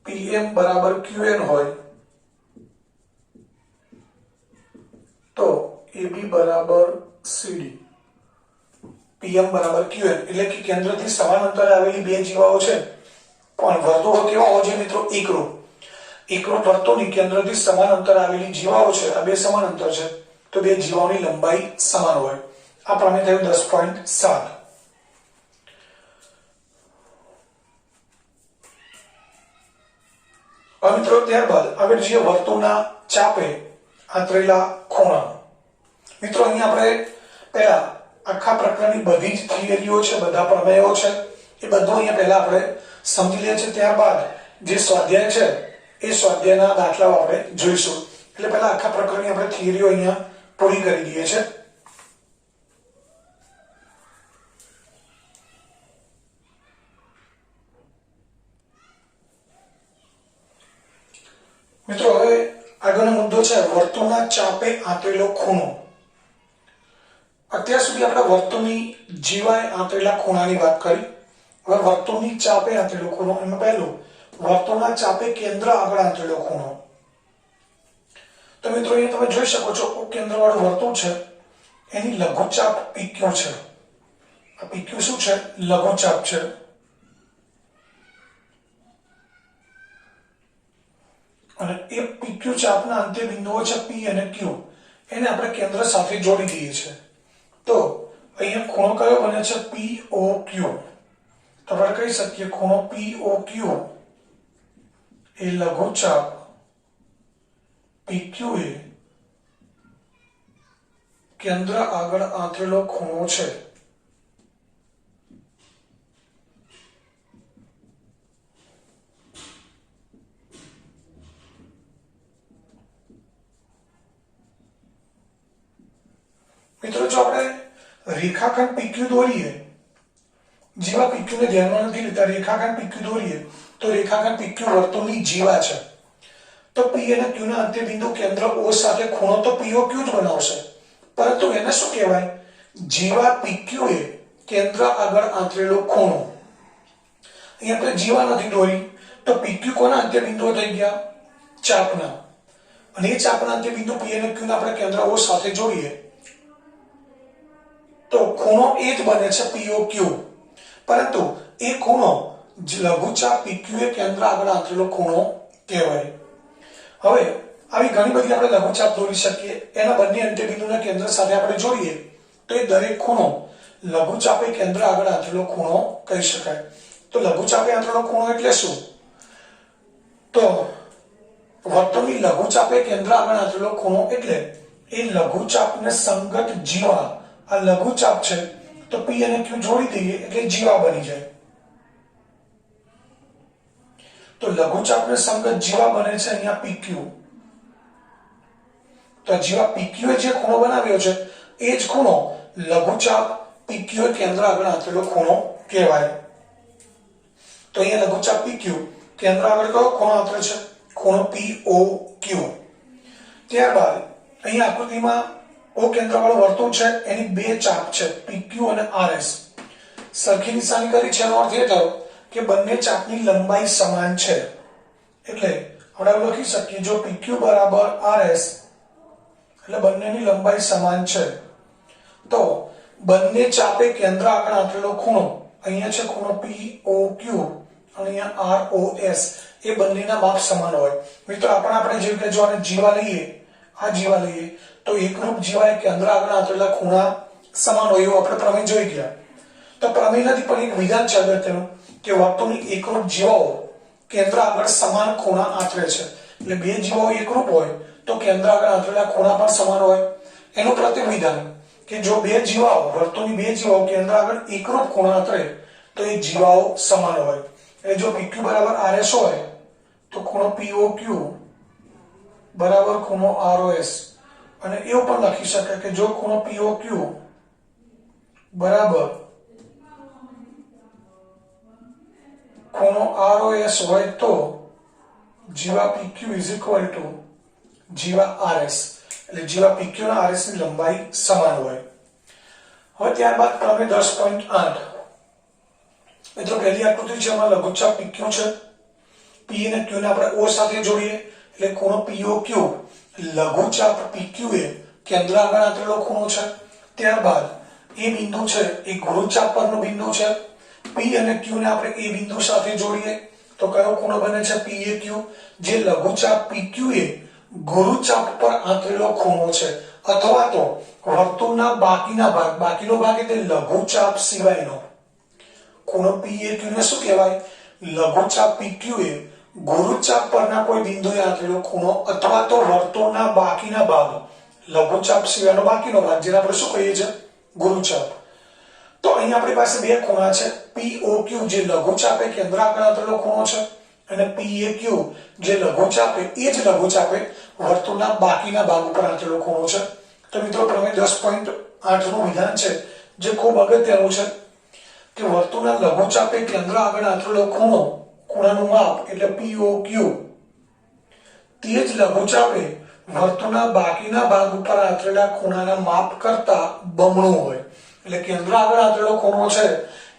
PM બરાબર QN હોય તો AB બરાબર CD, PM બરાબર QN એટલે કે કેન્દ્રથી સમાન અંતરે આવેલી બે જીવાઓ છે પણ વર્તુળો કેવા હોય છે મિત્રો? એકરૂપ. એકરૂપ વર્તુળની કેન્દ્રથી સમાન અંતરે આવેલી જીવાઓ છે, આ બે સમાન અંતર છે તો બે જીવાઓની લંબાઈ સમાન હોય. આ પ્રમેય થયું 10.7. હવે મિત્રો ત્યારબાદ આગળ જે વર્તુળના ચાપે આંતરેલા ખૂણા. મિત્રો અહીંયા આપણે પહેલા આખા પ્રકરણની બધી જ થિયરીઓ છે, બધા પ્રમેયો છે, એ બધું અહીંયા પહેલા આપણે સમજી લઈએ છીએ. ત્યારબાદ જે સ્વાધ્યાય છે એ સ્વાધ્યાયના દાખલાઓ આપણે જોઈશું. એટલે પહેલા આખા પ્રકરણની આપણે થિયરીઓ અહીંયા પૂરી કરી દઈએ છીએ. મિત્રો હવે આગળનો મુદ્દો છે વર્તુળના ચાપે આંતરેલો ખૂણો. અત્યાર સુધી આપણે વર્તુળની જીવાએ આંતરેલા ખૂણાની વાત કરી. હવે વર્તુળની ચાપે આંતરેલો ખૂણો. એમાં પહેલું વર્તુળના ચાપે કેન્દ્ર આગળ આંતરેલો ખૂણો. તો મિત્રો અહીંયા તમે જોઈ શકો છો કેન્દ્ર વાળું વર્તુળ છે, એની લઘુચાપ PQ છે. આ PQ શું છે? લઘુચાપ છે. અને એ PQ ચાપના અંત્ય બિંદુઓ છે P અને Q, એને આપણે કેન્દ્ર સાથે જોડી દઈએ છીએ. તો અહીંયા ખૂણો કયો બને છે? POQ. તો આપણે કહી શકીએ ખૂણો POQ એ લઘુચાપ PQ એ કેન્દ્ર આગળ આંતરેલો ખૂણો છે. મિત્રો જો આપણે રેખાખંડ PQ દોરીએ, જીવા PQ ને ધ્યાનમાં નથી લેતા, રેખાખંડ PQ દોરીએ તો રેખાખંડ PQ વર્તુળની જીવા છે. તો P અને Q ના અંત્ય બિંદુ કેન્દ્ર O સાથે ખૂણો તો POQ જ બનાવશે, પરંતુ એને શું કહેવાય? જીવા PQ એ કેન્દ્ર આગળ આંતરેલો ખૂણો. અહીંયા આપણે જીવા નથી દોરી તો PQ કોના અંત્ય બિંદુઓ થઈ ગયા? ચાપના. અને એ ચાપના અંત્ય બિંદુ P અને Q ને આપણે કેન્દ્ર O સાથે જોડીએ તો ખૂણો એ જ બને છે POQ. પરંતુ એ ખૂણો લઘુચાપ PQ એ કેન્દ્ર આગળ આંતરેલો ખૂણો કહેવાય. હવે આવી ઘણી બધી આપણે લઘુચાપ દોરી શકીએ. એના બંને અંત્યબિંદુના કેન્દ્ર સાથે આપણે જોડીએ તો એ દરેક ખૂણો લઘુચાપે કેન્દ્ર આગળ આંતરેલો ખૂણો કહી શકાય. તો લઘુચાપે આંતરેલો ખૂણો એટલે શું? તો વર્તુળની લઘુચાપે કેન્દ્ર આગળ આંતરેલો ખૂણો એટલે એ લઘુચાપને સંગત જીવા, આ લઘુચાપ છે તો P અને Q જોડી દઈએ એટલે જીવા બની જાય. તો લઘુચાપને સંગત જીવા બને છે અહીંયા PQ. તો જીવા PQ એ જે ખૂણો બનાવ્યો છે એ જ ખૂણો લઘુચાપ PQ એ કેન્દ્ર આગળ આંતરેલો ખૂણો કહેવાય. તો અહીંયા લઘુચાપ PQ કેન્દ્ર આગળ કયો ખૂણો આંતરે છે? ખૂણો POQ. ત્યારબાદ અહીંયા આકૃતિમાં O કેન્દ્ર વાળું વર્તુળ છે, એની બે ચાપ છે PQ અને RS. સરખી નિશાની કરી છે એનો અર્થ એ થયો કે બંને ચાપની લંબાઈ સમાન છે. એટલે આપણે લખી શકીએ જો PQ બરાબર RS એટલે બંનેની લંબાઈ સમાન છે. તો બંને ચાપે કેન્દ્ર આગળ આંતરેલો ખૂણો અહીંયા છે ખૂણો POQ અને અહીંયા ROS, એ બંનેના માપ સમાન હોય. મિત્રો આપણે જેવી કે જો આને જીવા લઈએ, આ જીવા લઈએ તો એકરૂપ જીવા એ કેન્દ્ર આગળ આંતરેલા ખૂણા સમાન હોય એવું આપણે પ્રમેય જોઈ ગયા. તો પ્રમેય નથી પણ એક વિધાન છે અગત્યનું કે વર્તુળની એકરૂપ જીવાઓ કેન્દ્ર આગળ સમાન ખૂણા આંતરે છે. એટલે બે જીવાઓ એકરૂપ હોય તો કેન્દ્ર આગળ આંતરેલા ખૂણા પણ સમાન હોય. એનું પ્રતિવિધાન કે જો બે જીવાઓ, વર્તુળની બે જીવાઓ કેન્દ્ર આગળ એકરૂપ ખૂણા આંતરે તો એ જીવાઓ સમાન હોય. એટલે જો PQ બરાબર RS હોય તો ખૂણો POQ બરાબર ખૂણો ROS. અને એવું પણ લખી શકાય કે જો ખૂણો POQ બરાબર ખૂણો ROS હોય તો જીવા PQ જીવા RS. એટલે જીવા PQ અને RS ની લંબાઈ સમાન હોય. હવે ત્યારબાદ પ્રમેય 10.8. મિત્રો પહેલી આકૃતિ છે એમાં લઘુચાપ PQ છે. P અને Q ને આપણે O સાથે જોડીએ એટલે ખૂણો POQ લઘુચાપ PQ એ કેન્દ્ર આગળ આંતરેલો ખૂણો છે. ત્યારબાદ એ બિંદુ છે એ ગુરુચાપ પરનું બિંદુ છે. P અને Q ને આપણે એ બિંદુ સાથે જોડીએ તો કયો ખૂણો બને છે? PAQ. જે લઘુચાપ PQ એ ગુરુચાપ પર આંતરેલો ખૂણો છે. અથવા તો વર્તુળના બાકીનો ભાગ એટલે લઘુચાપ સિવાયનો ખૂણો PAQ ને શું કહેવાય? લઘુચાપ PQ એ ગુરુચાપ પરના કોઈ બિંદુએ આંતરેલો ખૂણો અથવા તો વર્તુળના બાકીના ભાગ, લઘુચાપ સિવાયનો બાકીનો ભાગ જેને આપણે શું કહીએ છીએ? ગુરુચાપ. તો અહીં આપણી પાસે બે ખૂણા છે POQ જે લઘુચાપે કેન્દ્ર આગળ આંતરેલો ખૂણો છે અને PAQ જે લઘુચાપે વર્તુળના બાકીના ભાગ ઉપર આંતરેલો ખૂણો છે. તો મિત્રો પ્રમેય 10.8 નું વિધાન છે જે ખૂબ અગત્યનું છે કે વર્તુળના લઘુચાપે કેન્દ્ર આગળ આંતરેલો ખૂણાનું માપ એટલે POQ તે જ લઘુચાપે વર્તુળના બાકીના ભાગ ઉપર આંતરેલા ખૂણાના માપ કરતા બમણું હોય. એટલે કેન્દ્ર આગળ આંતરેલો ખૂણો છે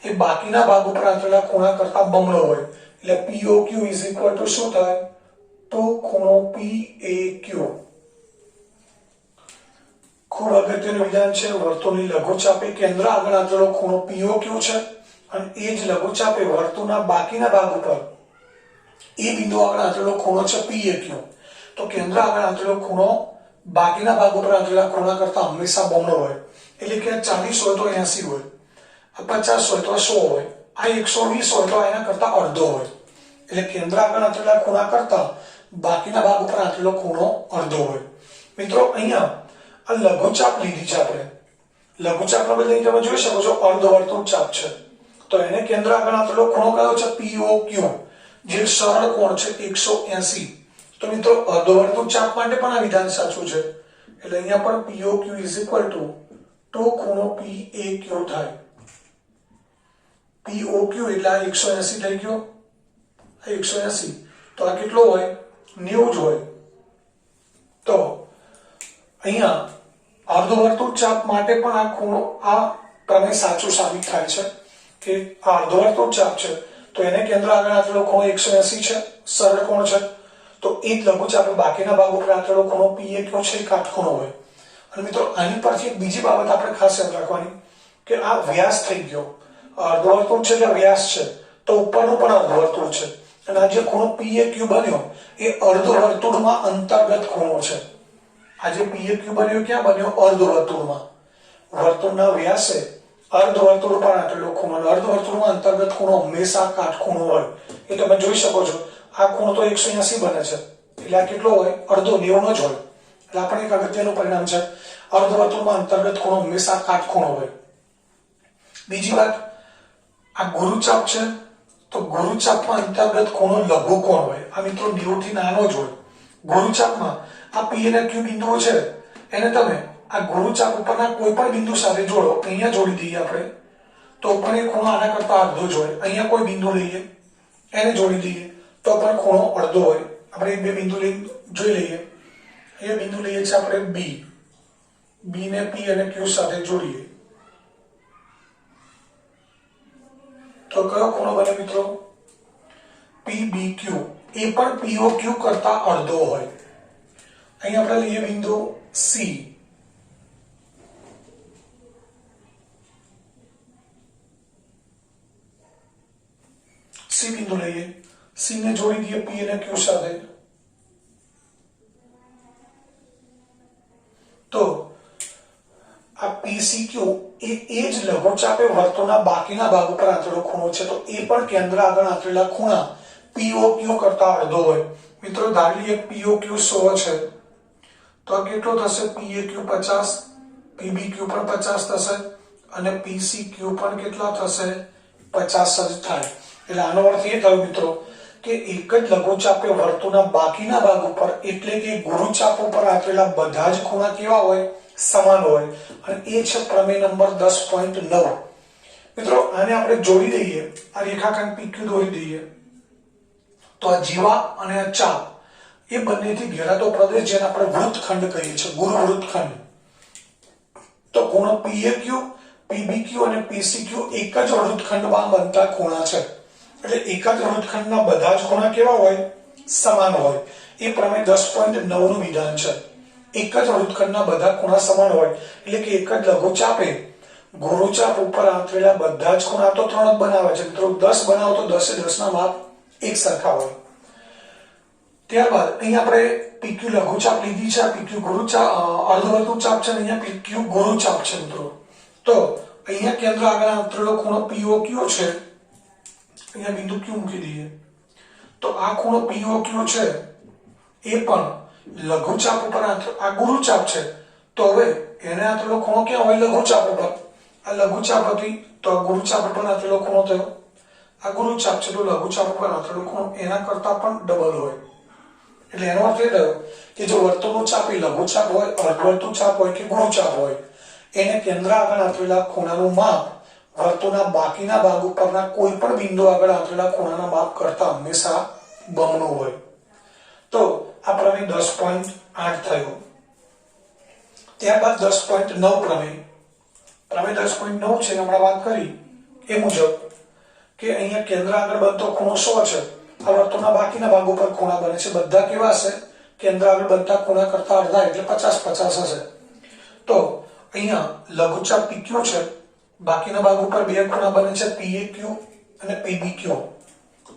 એ બાકીના ભાગ ઉપર આંતરેલા ખૂણા કરતા બમણો હોય. એટલે POQ ઇઝ ઇક્વલ ટુ શું થાય? તો ખૂણો PAQ. ખૂબ અગત્યનું વિધાન છે. વર્તુળની લઘુચાપે કેન્દ્ર આગળ આંતરેલો ખૂણો POQ છે અને એ જ લઘુચાપે વર્તુળના બાકીના ભાગ ઉપર એ બિંદુ આગળ આંતરેલો ખૂણો છે PAQ. તો કેન્દ્ર આગળ આંતરેલો ખૂણો બાકીના ભાગ ઉપર આંતરેલા ખૂણા કરતા હંમેશા બમણો હોય. એટલે કે 40 હોય તો 80 હોય, 50 હોય તો 100 હોય, આ 120 હોય તો એના કરતા અડધો હોય. એટલે કેન્દ્ર આગળ આંતરેલા ખૂણા કરતા બાકીના ભાગ ઉપર આંતરેલો ખૂણો અડધો હોય. મિત્રો અહીંયા આ લઘુચાપ લીધી છે આપણે. લઘુચાપના બદલે તમે જોઈ શકો છો અર્ધવર્તુળ ચાપ છે. તો એને કેન્દ્ર આગળ આંતરેલો ખૂણો કયો છે? POQ, જે સરળ કોણ છે 180. તો મિત્રો અર્ધવર્તુળ ચાપ માટે પણ આ વિધાન સાચું છે. એટલે અહીંયા પણ POQ ઇઝ ઇક્વલ ટુ તો ખૂણો PAQ થાય. POQ એટલે આ 180 થઈ ગયો, આ 180. તો આ કેટલો હોય? 90 જ હોય. તો અહીંયા અર્ધવર્તુળ ચાપ માટે પણ આ ખૂણો, આ પ્રમેય સાચું સાબિત થાય છે કે આ અર્ધવર્તુળ ચાપ છે તો એને કેન્દ્ર આગળ આંતરેલો ખૂણો 180 છે, સરળ કોણ છે. તો એ જ લઘુચાપે બાકીના ભાગ ઉપર આંતરેલો ખૂણો PAQ છે, કાટખૂણો હોય. અને મિત્રો આની પરથી એક બીજી બાબત આપણે ખાસ યાદ રાખવાની કે આ વ્યાસ થઈ ગયો. અર્ધવર્તુળ છે એટલે વ્યાસ છે, તો ઉપરનું પણ અર્ધવર્તુળ છે. અને આ જે ખૂણો PAQ બન્યો એ અર્ધવર્તુળમાં અંતર્ગત ખૂણો છે. આ જે PAQ બન્યો ક્યાં બન્યો? અર્ધવર્તુળમાં. વર્તુળના વ્યાસે અર્ધવર્તુળ પર આંતરેલો ખૂણો, અર્ધવર્તુળમાં અંતર્ગત ખૂણો હંમેશા કાટખૂણો હોય. એ તમે જોઈ શકો છો આ ખૂણો તો 180 બને છે, એટલે આ કેટલો હોય? અડધો, 90 જ હોય. એટલે આપણે એક અગત્યનું પરિણામ છે, અર્ધવર્તુળમાં અંતર્ગત ખૂણો હંમેશા કાટખૂણો હોય. બીજી વાત, આ ગુરુચાપ છે તો ગુરુચાપમાં અંતર્ગત ખૂણો લઘુકોણ હોય. આ મિત્રો 90 થી નાનો જ હોય. ગુરુચાપમાં આ P અને Q બિંદુઓ છે એને તમે આ ગુરુચાપ ઉપરના કોઈ પણ બિંદુ સાથે જોડો. અહીંયા જોડી દઈએ આપણે તો પણ એ ખૂણો આના કરતા અડધો જ હોય. અહીંયા કોઈ બિંદુ લઈએ એને જોડી દઈએ તો પણ ખૂણો અડધો હોય. આપણે એક બે બિંદુ લઈ જોઈ લઈએ. એ બિંદુ લઈએ છે આપણે B ને P અને Q સાથે જોડીએ તો કયો ખૂણો બને મિત્રો? PBQ. એ પણ POQ કરતા અડધો હોય. અહીં આપણે લઈએ બિંદુ C. C બિંદુ લઈએ, C ને જોડી દઈએ P અને Q સાથે. તો આ PCQ એ જ લઘુચાપે વર્તુળના બાકીના ભાગ ઉપર આંતરેલો ખૂણો છે. તો એ પણ કેન્દ્ર આગળ આંતરેલા ખૂણા POQ કરતા અડધો હોય. મિત્રો ધારી લઈએ POQ 100 છે તો આ કેટલો થશે? PAQ 50, PBQ પણ 50 થશે અને PCQ પણ કેટલા થશે? 50 જ થાય. એટલે આનો અર્થ એ થયો મિત્રો કે એક જ લઘુચાપે વર્તુળના બાકીના ભાગ ઉપર એટલે કે ગુરુચાપ ઉપર આંતરેલા બધા જ ખૂણા કેવા હોય? સમાન હોય. અને એ છે પ્રમેય નંબર 10.9. મિત્રો આને આપણે જોડી દઈએ, આ રેખાખંડ PQ દોરી દઈએ તો આ જીવા અને આ ચાપ એ બંનેથી ઘેરાતો પ્રદેશ જેને આપણે વૃત્તખંડ કહીએ છીએ, ગુરુ વૃત્તખંડ. તો ખૂણો PAQ, PBQ અને PCQ એક જ વૃત્તખંડમાં બનતા ખૂણા છે. એટલે એક જ વૃત્તખંડના બધા જ ખૂણા કેવા હોય? સમાન હોય. એ પ્રમેય 10.9 નું વિધાન છે. એક જ વૃત્તખંડના બધા ખૂણા સમાન હોય એટલે કે એક જ લઘુચાપે ગુરુચાપ ઉપર આંતરેલા બધા જ ખૂણા તો 3 જ બનાવે છે. મિત્રો 10 બનાવો તો 10 એ 10 ના માપ એક સરખા હોય. ત્યારબાદ અહીં આપણે PQ લઘુચાપ લીધી છે, PQ ગુરુચાપ અર્ધવર્તુળ ચાપ છે, અહીંયા PQ ગુરુચાપ છે મિત્રો. તો અહીંયા કેન્દ્ર આગળ આંતરેલો ખૂણો POQ છે, અહીંયા બિંદુ Q મૂકી દઈએ તો આ ખૂણો POQ છે એ પણ લઘુચાપ ઉપર આ ગુરુચાપ છે. તો હવે એને આંતરેલો ખૂણો ક્યાં હોય? લઘુચાપ ઉપર. આ લઘુચાપ હતી તો આ ગુરુચાપ ઉપર આંતરેલો ખૂણો થયો. આ ગુરુચાપ છે તો લઘુચાપ ઉપર આંતરેલો ખૂણો એના કરતા પણ ડબલ હોય. એટલે એનો અર્થ એ થયો કે જો વર્તુળનો ચાપ એ લઘુચાપ હોય, અર્ધવર્તુળ ચાપ હોય કે ગુરુચાપ હોય, એને કેન્દ્ર આગળ આંતરેલા ખૂણાનું માપ વર્તુળના બાકીના ભાગ ઉપરના કોઈ પણ બિંદુ આગળ આંતરેલા ખૂણાના માપ કરતા હંમેશા બમણું હોય. તો આ પ્રમેય 10.8 થયો. ત્યારબાદ 10.9 પ્રમેય 10.9 છે હમણાં વાત કરી એ મુજબ કે અહીંયા કેન્દ્ર આગળ બનતો ખૂણો 100 છે. આ વર્તુળના બાકીના ભાગો પર ખૂણા બને છે. બધા કેવા હશે? કેન્દ્ર આગળ બનતા ખૂણા કરતા અડધા એટલે 50-50 હશે. તો અહીંયા લઘુચાપ PQ છે. બાકીના ભાગ ઉપર બે ખૂણા બને છે PAQ અને PBQ.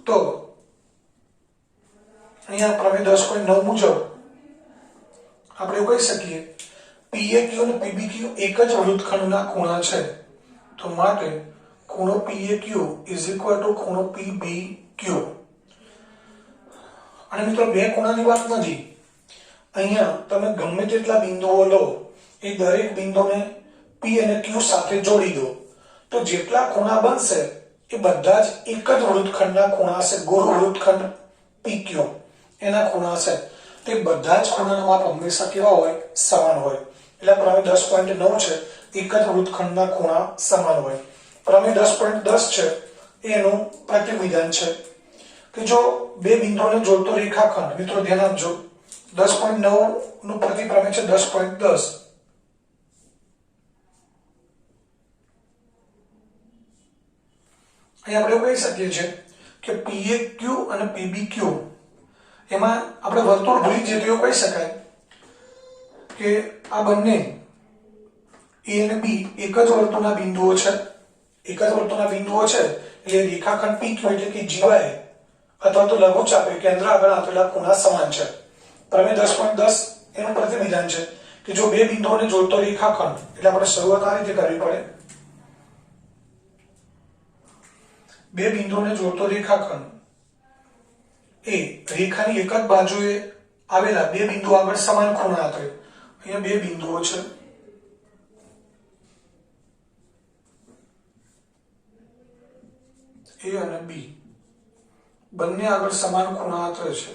તો અહીંયા પ્રમેય 10.9 મુજબ આપણે એવું કહી શકીએ PAQ અને PBQ એક જ વૃત્તખંડના ખૂણા છે. તો માટે ખૂણો PAQ ખૂણો PBQ. અને મિત્રો બે ખૂણાની વાત નથી. અહીંયા તમે ગમે તેટલા બિંદુઓ લો એ દરેક બિંદુને P અને Q સાથે જોડી દો તો જેટલા ખૂણા બનશે એ બધા જ એક જ વૃત્તખંડના ખૂણા હશે. ગુરુ વૃત્તખંડ PQ એના ખૂણા હશે. તે બધા જ ખૂણાના માપ હંમેશા કેવા હોય? સમાન હોય. એટલે પ્રમેય 10.9 છે એક જ વૃત્તખંડના ખૂણા સમાન હોય. પ્રમેય 10.10 છે એનું પ્રતિવિધાન છે કે જો બે બિંદુઓને જોડતો રેખાખંડ, મિત્રો ધ્યાન આપજો, 10.9 નું પ્રતિપ્રમેય છે 10.10. અહીં આપણે એવું કહી શકીએ છીએ કે PAQ અને PBQ એમાં આપણે વર્તુળ ભૂલી જઈએ તો એવું કહી શકાય કે આ બંને A અને B એક જ વર્તુળના બિંદુઓ છે. એક જ વર્તુળના બિંદુઓ છે એટલે રેખાખંડ PQ એટલે કે GY અથવા તો લઘુચાપે કેન્દ્ર આગળ આપેલા ખૂણા સમાન છે. પ્રમેય 10.10 એનું પ્રતિવિધાન છે કે જો બે બિંદુઓને જોડતો રેખાખંડ, એટલે આપણે શરૂઆત આ રીતે કરવી પડે, બે બિંદુઓને જોડતો રેખાખંડ એ રેખાની એક જ બાજુએ આવેલા બે બિંદુ આગળ સમાન ખૂણા આપે. અહીંયા બે બિંદુઓ છે A અને B, બંને આગળ સમાન ખૂણા આપે છે.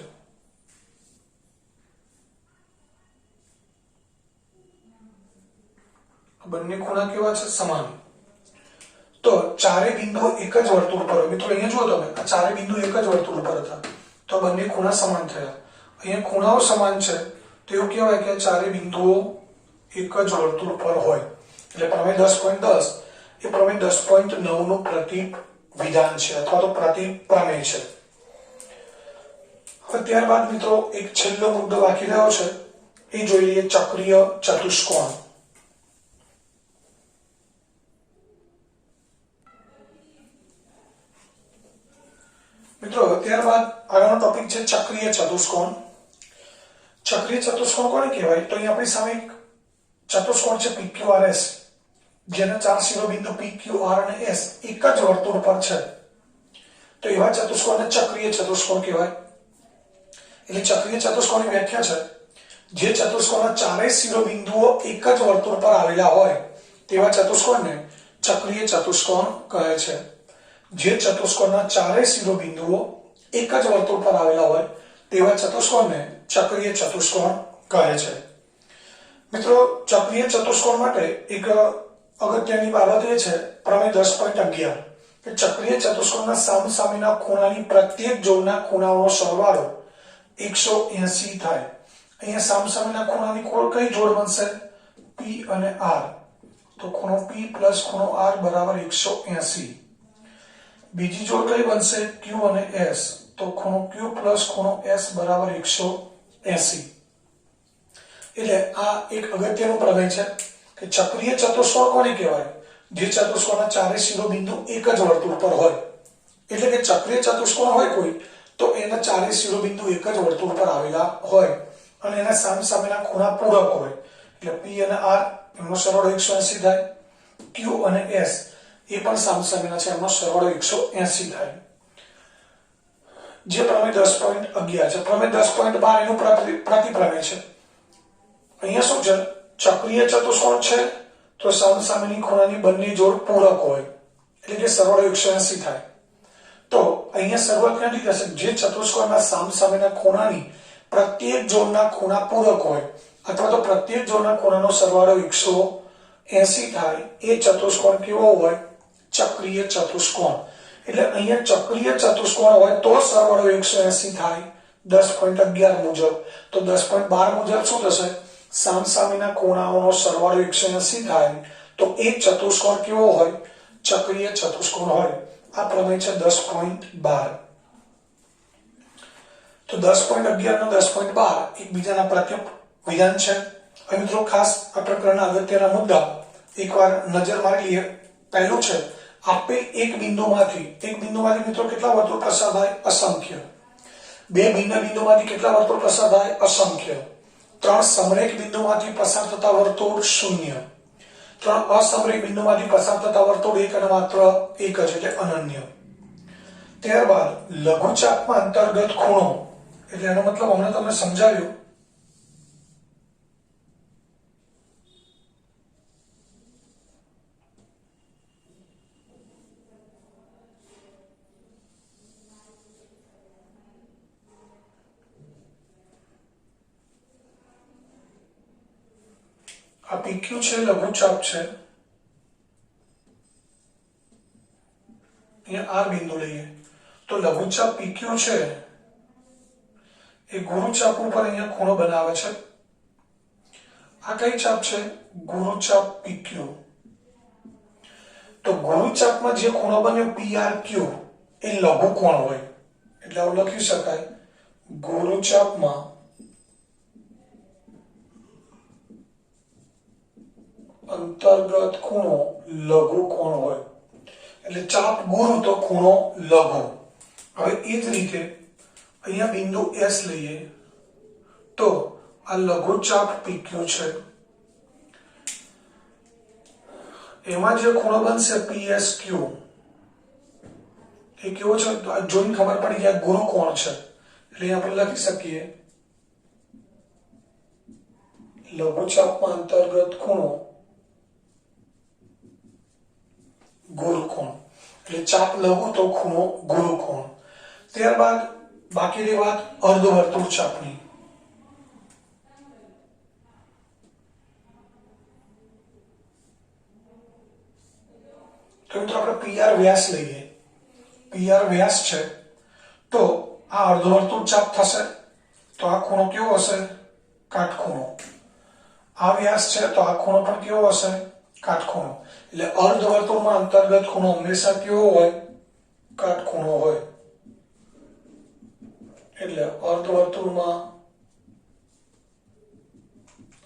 બંને ખૂણા કેવા છે? સમાન. તો ચારે બિંદુઓ એક જ વર્તુળ પર, મિત્રો અહીંયા જુઓ તમે, આ ચારે બિંદુ એક જ વર્તુળ પર હતા તો બંને ખૂણા સમાન થયા. અહીંયા ખૂણાઓ સમાન છે તો એવું કહેવાય કે ચારે બિંદુઓ એક જ વર્તુળ પર હોય. એટલે પ્રમેય 10.10 એ પ્રમેય 10.9 નું પ્રતિવિધાન છે અથવા તો પ્રતિપ્રમેય છે. હવે ત્યારબાદ મિત્રો એક છેલ્લો મુદ્દો બાકી રહ્યો છે એ જોઈ લઈએ, ચક્રીય ચતુષ્કોણ. મિત્રો ત્યારબાદ આગળનો ટોપિક છે ચક્રીય ચતુષ્કોણ. ચક્રીય ચતુષ્કોણ કોને કહેવાય? તો અહીં આપણી સામે એક ચતુષ્કોણ છે PQRS, જેના ચાર શિરોબિંદુ PQR અને S એક જ વર્તુળ પર છે. તો એવા ચતુષ્કોણને ચક્રીય ચતુષ્કોણ કહેવાય. એટલે ચક્રીય ચતુષ્કોણની વ્યાખ્યા છે જે ચતુષ્કોણના ચારેય શિરોબિંદુઓ એક જ વર્તુળ પર આવેલા હોય તેવા ચતુષ્કોણને ચક્રીય ચતુષ્કોણ કહે છે. જે ચતુષ્કોણના ચારેય શિરોબિંદુઓ એક જ વર્તુળ પર આવેલા હોય તેવા ચતુષ્કોણને ચક્રીય ચતુષ્કોણ કહે છે. મિત્રો ચક્રીય ચતુષ્કોણ માટે એક અગત્યની બાબત એ છે પ્રમેય 10.11 કે ચક્રીય ચતુષ્કોણના સામસામેના ખૂણાની પ્રત્યેક જોડના ખૂણાઓનો સરવાળો 180 થાય. અહીંયા સામસામેના ખૂણાની કઈ જોડ બનશે? P અને R. તો ખૂણો P પ્લસ ખૂણો R બરાબર 180. બીજી જોડ કઈ બનશે? Q અને S. તો ખૂણો Q પ્લસ ખૂણો S બરાબર 180. એટલે આ એક અગત્યનું પ્રમેય છે કે ચક્રીય ચતુષ્કોણ કોને કહેવાય? જે ચતુષ્કોણના ચારે શિરોબિંદુ એક જ વર્તુળ પર હોય. એટલે કે ચક્રીય ચતુષ્કોણ હોય કોઈ તો એના ચારે શિરોબિંદુ એક જ વર્તુળ પર આવેલા હોય અને એના સામસામેના ખૂણા પૂરક હોય. એટલે P અને R એમનો સરવાળો 180 થાય. Q અને S એ પણ સામસામેના છે, એમનો સરવાળો 180 થાય. જે પ્રમેય 10.11 છે. પ્રમેય 10.12 એનું પ્રતિપ્રમેય છે. અહીંયા શું છે? ચક્રીય ચતુષ્કોણ છે તો સામસામેની ખૂણાની બંને જોડ પૂરક હોય એટલે કે સરવાળો 180 થાય. તો અહીંયા શરૂઆત ક્યાંથી થશે? જે ચતુષ્કોણના સામસામેના ખૂણાની પ્રત્યેક જોડના ખૂણા પૂરક હોય અથવા તો પ્રત્યેક જોડના ખૂણાનો સરવાળો 180 થાય એ ચતુષ્કોણ કેવો હોય? ચક્રીય ચતુષ્કોણ. એટલે અહીંયા ચક્રીય ચતુષ્કોણ હોય તો સરવાળો 180 થાય. 10.11 મુજબ, તો 10.12 મુજબ શું થશે? સામસામેના ખૂણાઓનો સરવાળો 180 થાય તો એક ચતુષ્કોણ કેવો હોય? ચક્રીય ચતુષ્કોણ હોય. આ પ્રમેય છે 10.12. તો 10.11 નો 10.12 એકબીજાના પ્રત્યમ વિધાન છે. હવે મિત્રો ખાસ આ પ્રકરણના અગત્યના મુદ્દા એકવાર નજર મારી લઈએ. પહેલું છે, આપેલ એક બિંદુમાંથી મિત્રો કેટલા વર્તુળ પસાર થાય? અસંખ્ય. બે ભિન્ન બિંદુમાંથી કેટલા વર્તુળ પસાર થાય? અસંખ્ય. ત્રણ સમરેખ બિંદુમાંથી પસાર થતા વર્તુળ 0. ત્રણ અસમરેખ બિંદુમાંથી પસાર થતા વર્તુળ 1 અને માત્ર 1 જ, એટલે અનન્ય. ત્યારબાદ લઘુચાપમાં અંતર્ગત ખૂણો, એટલે એનો મતલબ હમણાં તમને સમજાવ્યું. આ PQ છે, લઘુચાપ છે. અહીંયા R બિંદુ લઈએ તો લઘુચાપ PQ છે એ ગુરુચાપ ઉપર અહીંયા ખૂણો બનાવે છે. આ કઈ ચાપ છે? ગુરુચાપ PQ. તો ગુરુચાપમાં જે ખૂણો બન્યો PRQ એ લઘુ કોણ હોય, એટલે આવું લખી શકાય, ગુરુચાપમાં અંતર્ગત ખૂણો લઘુ કોણ હોય. એટલે ચાપ ગુરુ તો ખૂણો લઘુ. હવે એ જ રીતે અહીંયા બિંદુ S લઈએ તો આ લઘુચાપ PQ છે, એમાં જે ખૂણો બનશે PSQ એ કેવો છે? જોઈને ખબર પડી કે આ ગુરુ કોણ છે, એટલે આપણે લખી શકીએ લઘુચાપમાં અંતર્ગત ખૂણો ગુરુ કોણ. એટલે ચાપ લઘુ તો ખૂણો ગુરુ કોણ. ત્યારબાદ બાકી રહી વાત અર્ધવર્તુળ ચાપની. તો મિત્રો આપણે PR વ્યાસ લઈએ. PR વ્યાસ છે તો આ અર્ધવર્તુળ ચાપ થશે, તો આ ખૂણો કેવો હશે? કાટખૂણો. આ વ્યાસ છે તો આ ખૂણો પણ કેવો હશે? કાટખૂણો. એટલે અર્ધવર્તુળમાં અંતર્ગત ખૂણો હંમેશા કેવો હોય? કાટખૂણો હોય. એટલે અર્ધવર્તુળમાં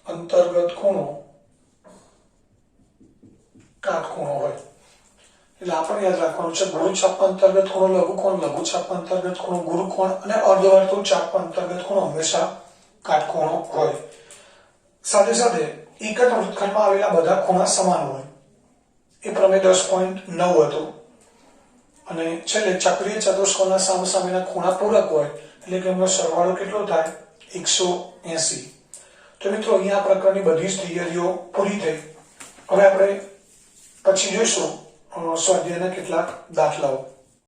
અંતર્ગત ખૂણો કાટખૂણો હોય. એટલે આપણે યાદ રાખવાનું છે ગુરુચાપમાં અંતર્ગત ખૂણો લઘુ કોણ, લઘુચાપમાં અંતર્ગત ખૂણો ગુરુ કોણ અને અર્ધવર્તુળ ચાપમાં અંતર્ગત ખૂણો હંમેશા કાટખૂણો હોય. સાથે સાથે એક જ વૃત્તખંડમાં આવેલા બધા ખૂણા સમાન હોય. એ પ્રમેય 10.9 હતો. અને છેલ્લે ચક્રીય ચતુષ્કોણના સામસામેના ખૂણા પૂરક હોય, એટલે કે એમનો સરવાળો કેટલો થાય? 180. તો મિત્રો અહીંયા આ પ્રકારની બધી જ થિયરીઓ પૂરી થઈ. હવે આપણે પછી જોઈશું સ્વાધ્યાયના કેટલાક દાખલાઓ.